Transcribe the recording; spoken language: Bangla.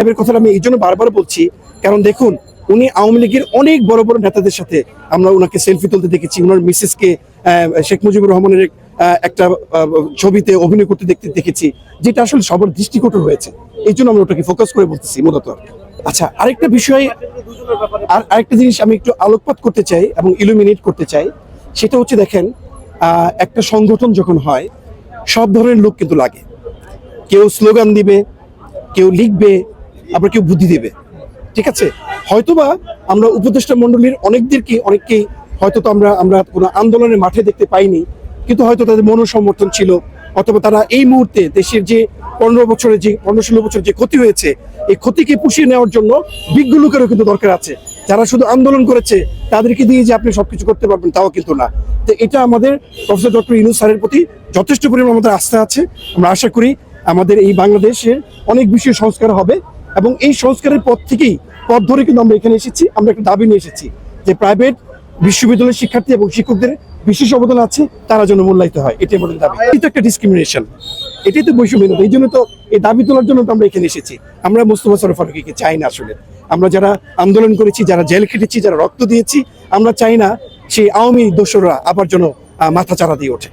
সাহেবের কথাটা আমি এই জন্য বারবার বলছি, কারণ দেখুন উনি আওয়ামী লীগের অনেক বড় বড় নেতাদের সাথে আমরা ওনাকে সেলফি তুলতে দেখেছি, ওনার মিসেসকে শেখ মুজিবুর রহমানের একটা ছবিতে অভিনয় করতে দেখেছি, যেটা আসলে সবার দৃষ্টিকটু হয়েছে। এই জন্য আমরা ওটাকে ফোকাস করে বলতেছি মূলত। আচ্ছা, আরেকটা বিষয়, আরেকটা জিনিস আমি একটু আলোকপাত করতে চাই এবং ইলুমিনেট করতে চাই, সেটা হচ্ছে দেখেন একটা সংগঠন যখন হয় সব ধরনের লোক কিন্তু লাগে। কেউ স্লোগান দিবে, কেউ লিখবে, আবার কেউ বুদ্ধি দেবে, ঠিক আছে। হয়তোবা আমরা উপদেষ্টা মণ্ডলীর অনেককেই হয়তো তো আমরা কোনো আন্দোলনের মাঠে দেখতে পাইনি, কিন্তু হয়তো তাদের মনোসমর্থন ছিল, অথবা তারা এই মুহূর্তে দেশের যে 15-16 বছর যে ক্ষতি হয়েছে, এই ক্ষতিকে পুষিয়ে নেওয়ার জন্য বিজ্ঞ লোকেরও কিন্তু দরকার আছে। যারা শুধু আন্দোলন করেছে তাদেরকে দিয়ে যে আপনি সবকিছু করতে পারবেন তাও কিন্তু না। তো এটা আমাদের প্রফেসর ডক্টর ইউনূস স্যারের প্রতি যথেষ্ট পরিমাণ আমাদের আস্থা আছে। আমরা আশা করি আমাদের এই বাংলাদেশের অনেক বিষয় সংস্কার হবে, এবং এই সংস্কারের পথ ধরে কিন্তু আমরা এখানে এসেছি। আমরা একটা দাবি নিয়ে এসেছি যে প্রাইভেট বিশ্ববিদ্যালয়ের শিক্ষার্থী এবং শিক্ষকদের বিশেষ অবদান আছে, তারা যেন মূল্যায়িত হয়, এটাই আমাদের দাবি। এটা একটা ডিসক্রিমিনেশন, এটাই তো বৈষম্যহীনতা। এই জন্য তো এই দাবি তোলার জন্য তো আমরা এখানে এসেছি। আমরা মোস্তফা সরোয়ার ফারুকীকে চাই না আসলে। আমরা যারা আন্দোলন করেছি, যারা জেল খেটেছি, যারা রক্ত দিয়েছি, আমরা চাই না সেই আওয়ামী দোসররা আবার যেন মাথা চাড়া দিয়ে ওঠে।